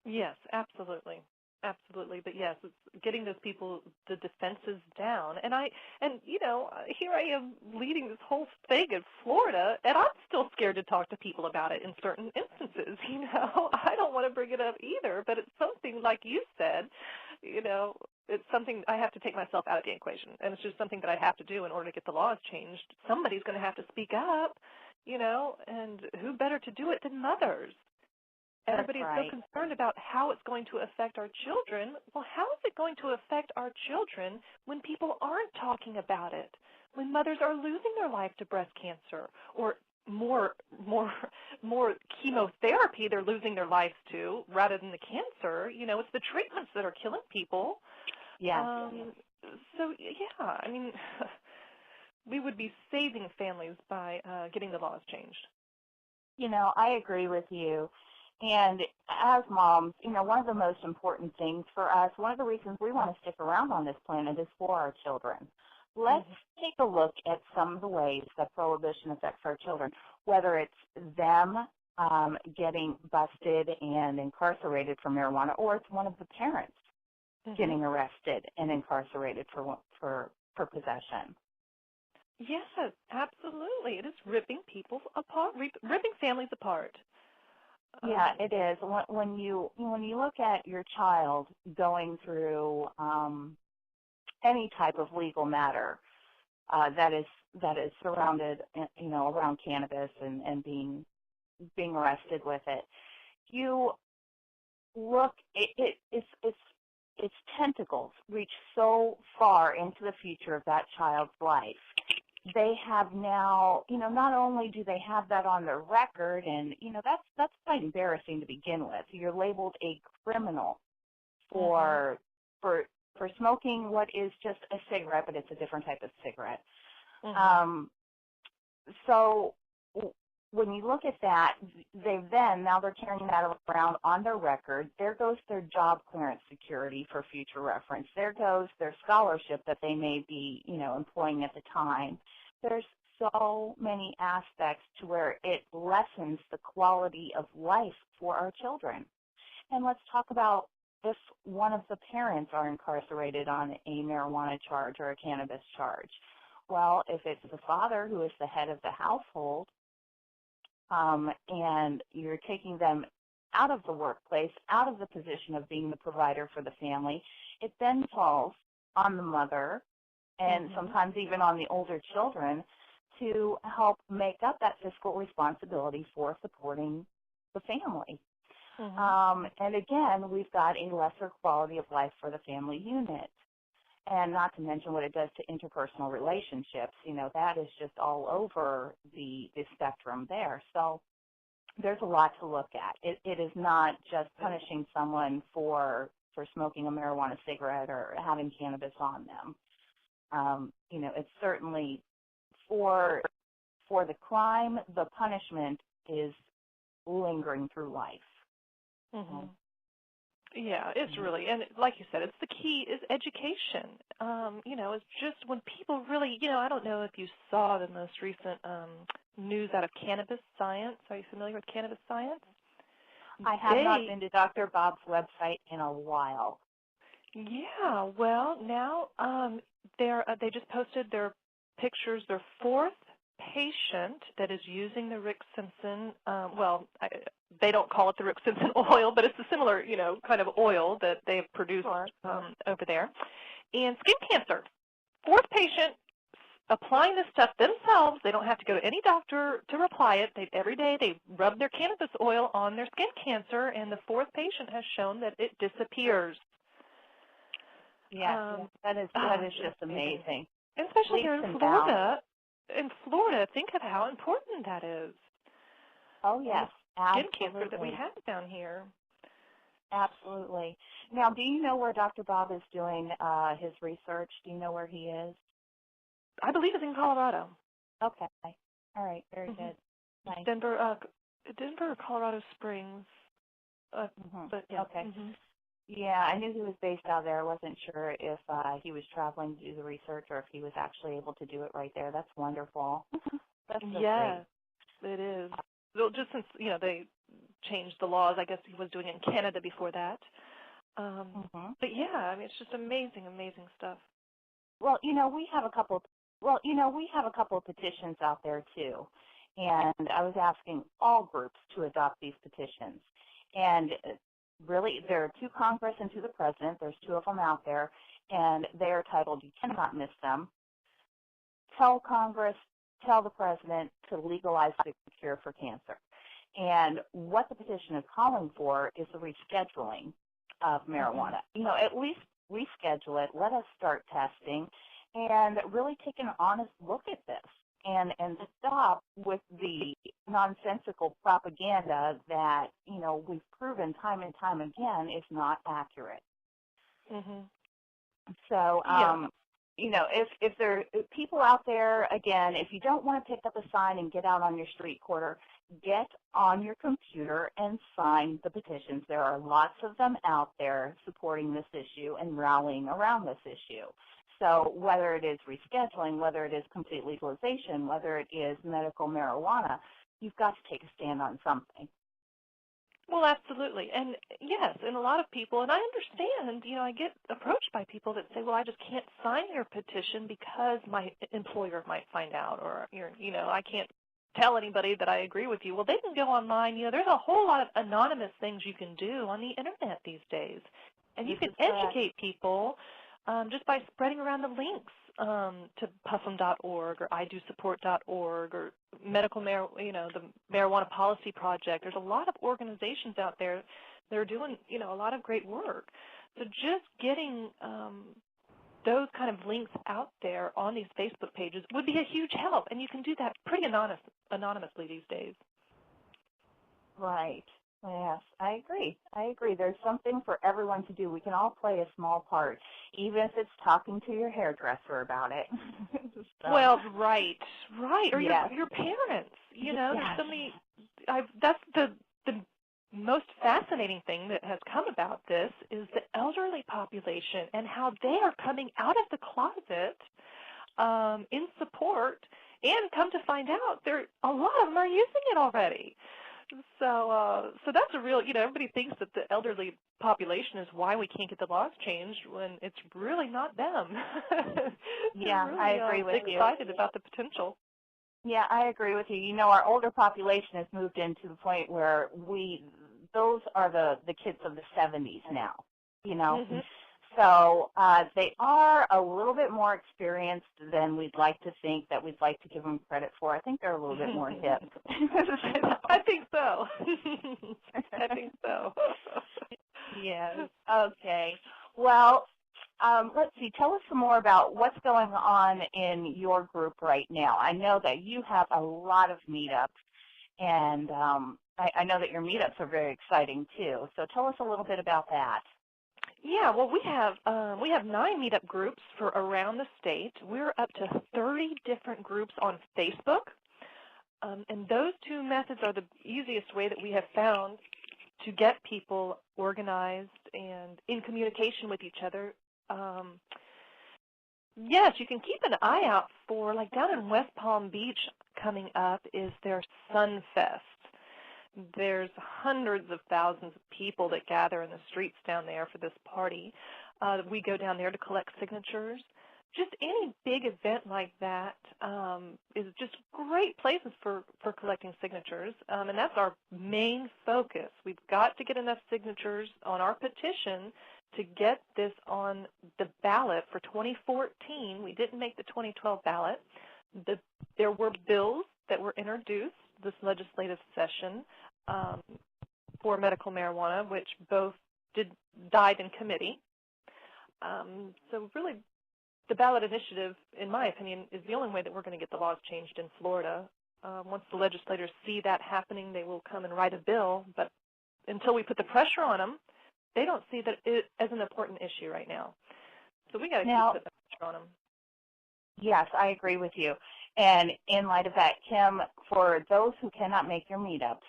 Yes, absolutely. Absolutely. But yes, it's getting those people, the defenses down. Here I am leading this whole thing in Florida, and I'm still scared to talk to people about it in certain instances. I don't want to bring it up either, but it's something like you said, you know, it's something I have to take myself out of the equation, and it's just something that I have to do in order to get the laws changed. Somebody's going to have to speak up, and who better to do it than mothers? That's Everybody is so right. concerned about how it's going to affect our children. Well, how is it going to affect our children when people aren't talking about it? When mothers are losing their life to breast cancer or more more more chemotherapy they're losing their lives to rather than the cancer, it's the treatments that are killing people. Yes. So yeah, I mean we would be saving families by getting the laws changed. I agree with you. And as moms, one of the most important things for us, one of the reasons we want to stick around on this planet is for our children. Let's take a look at some of the ways that prohibition affects our children, whether it's them getting busted and incarcerated for marijuana, or it's one of the parents getting arrested and incarcerated for possession. Yes, absolutely. It is ripping people apart, ripping families apart. Yeah, it is. When you look at your child going through any type of legal matter that is surrounded, around cannabis and being arrested with it, you look. Its tentacles reach so far into the future of that child's life. They have now, not only do they have that on their record, and that's quite embarrassing to begin with. You're labeled a criminal for smoking what is just a cigarette, but it's a different type of cigarette. So when you look at that, now they're carrying that around on their record. There goes their job clearance security for future reference. There goes their scholarship that they may be, employing at the time. There's so many aspects to where it lessens the quality of life for our children. And let's talk about if one of the parents are incarcerated on a marijuana charge or a cannabis charge. Well, if it's the father who is the head of the household, and you're taking them out of the workplace, out of the position of being the provider for the family, it then falls on the mother and sometimes even on the older children to help make up that fiscal responsibility for supporting the family. And again, we've got a lesser quality of life for the family unit. And not to mention what it does to interpersonal relationships. That is just all over the spectrum there. So there's a lot to look at. It is not just punishing someone for smoking a marijuana cigarette or having cannabis on them. It's certainly for the crime, the punishment is lingering through life. Yeah, it's really, and like you said, it's the key is education. It's just when people really, I don't know if you saw the most recent news out of cannabis science. Are you familiar with cannabis science? I have not been to Dr. Bob's website in a while. Yeah, well, now they just posted their pictures, their fourth patient that is using the Rick Simpson, they don't call it the Rick Simpson oil, but it's a similar, kind of oil that they've produced over there. And skin cancer. Fourth patient applying this stuff themselves. They don't have to go to any doctor to apply it. Every day they rub their cannabis oil on their skin cancer, and the fourth patient has shown that it disappears. Yeah, that is just amazing. And especially here in Florida. In Florida, think of how important that is. Oh, yes, absolutely. Skin cancer that we have down here. Absolutely. Now, do you know where Dr. Bob is doing his research? Do you know where he is? I believe it's in Colorado. Okay. All right. Very good. Nice. Denver or Colorado Springs. But yeah. Okay. Yeah, I knew he was based out there. I wasn't sure if he was traveling to do the research or if he was actually able to do it right there. That's wonderful. That's so great. It is. Well, just since, changed the laws. I guess he was doing it in Canada before that. But yeah, I mean, it's just amazing, amazing stuff. Well, we have a couple. We have a couple of petitions out there too, and I was asking all groups to adopt these petitions. And really, there are to Congress and to the President. There's 2 of them out there, and they are titled "You Cannot Miss Them." Tell Congress, tell the President to legalize the cure for cancer. And what the petition is calling for is the rescheduling of marijuana. At least reschedule it. Let us start testing and really take an honest look at this and stop with the nonsensical propaganda that, we've proven time and time again is not accurate. So, if there are people out there, again, if you don't want to pick up a sign and get out on your street corner, get on your computer and sign the petitions. There are lots of them out there supporting this issue and rallying around this issue. So whether it is rescheduling, whether it is complete legalization, whether it is medical marijuana, you've got to take a stand on something. Well, absolutely. And yes, and a lot of people, and I understand, I get approached by people that say, well, I just can't sign your petition because my employer might find out, or, I can't tell anybody that I agree with you. Well, they can go online. There's a whole lot of anonymous things you can do on the Internet these days. And you can educate people just by spreading around the links to PUFM.org or idosupport.org or the Marijuana Policy Project. There's a lot of organizations out there that are doing, a lot of great work. So just getting those kind of links out there on these Facebook pages would be a huge help, and you can do that pretty anonymously these days. Right. Yes, I agree. There's something for everyone to do. We can all play a small part, even if it's talking to your hairdresser about it. So. Well, right. Or your parents. There's so many. That's the most fascinating thing that has come about this is the elderly population and how they are coming out of the closet in support, and come to find out, a lot of them are using it already. So that's a real, everybody thinks that the elderly population is why we can't get the laws changed when it's really not them. Yeah, really, I agree with you. Excited about the potential. Yeah, I agree with you. Our older population has moved into the point where those are the kids of the 70s now, So they are a little bit more experienced than we'd like to think, that we'd like to give them credit for. I think they're a little bit more hip. I think so. I think so. Yes. Okay. Well, let's see. Tell us some more about what's going on in your group right now. I know that you have a lot of meetups, and I know that your meetups are very exciting too. So tell us a little bit about that. Yeah, well, we have 9 meetup groups for around the state. We're up to 30 different groups on Facebook, and those 2 methods are the easiest way that we have found to get people organized and in communication with each other. Yes, you can keep an eye out for, like down in West Palm Beach coming up is their Sunfest. There's hundreds of thousands of people that gather in the streets down there for this party. We go down there to collect signatures. Just any big event like that is just great places for collecting signatures, and that's our main focus. We've got to get enough signatures on our petition to get this on the ballot for 2014. We didn't make the 2012 ballot. There were bills that were introduced this legislative session for medical marijuana, which both died in committee. So really, the ballot initiative, in my opinion, is the only way that we're going to get the laws changed in Florida. Once the legislators see that happening, they will come and write a bill. But until we put the pressure on them, they don't see that as an important issue right now. So we got to keep putting the pressure on them. Yes, I agree with you. And in light of that, Kim, for those who cannot make your meetups,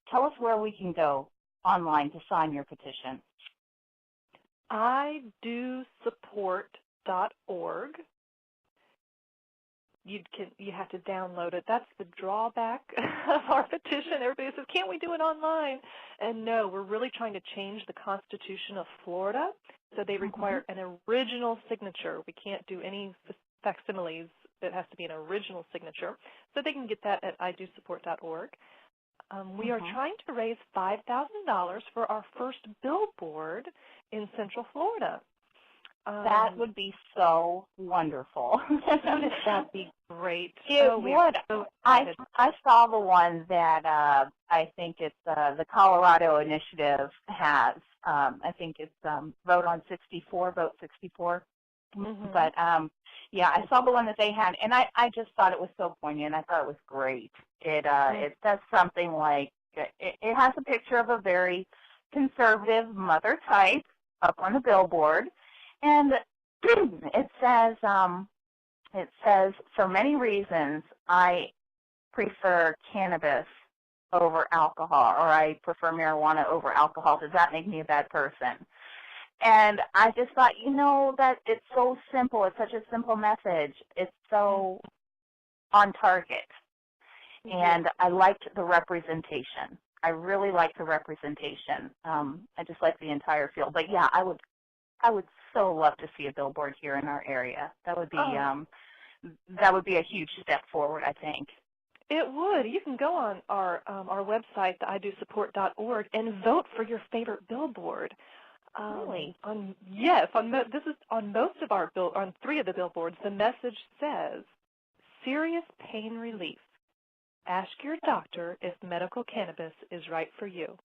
tell us where we can go online to sign your petition. idosupport.org. you have to download it. That's the drawback of our petition. Everybody says, can't we do it online? And no, we're really trying to change the Constitution of Florida, so they require an original signature. We can't do any facsimiles. It has to be an original signature. So they can get that at idosupport.org. We are trying to raise $5,000 for our first billboard in Central Florida. That would be so wonderful. Wouldn't that be great? It would. So I saw the one that I think it's the Colorado Initiative has. I think it's Vote 64. But yeah, I saw the one that they had, and I just thought it was so poignant. I thought it was great. It does something like it has a picture of a very conservative mother type up on the billboard. And it says, for many reasons, I prefer cannabis over alcohol, or I prefer marijuana over alcohol. Does that make me a bad person? And I just thought, that it's so simple. It's such a simple message. It's so on target. And I liked the representation. I really liked the representation. I just like the entire field. But, yeah, I would so love to see a billboard here in our area. That would be a huge step forward, I think. It would. You can go on our website, the idosupport.org, and vote for your favorite billboard. Really? This is on most of our on 3 of the billboards. The message says, "Serious pain relief. Ask your doctor if medical cannabis is right for you."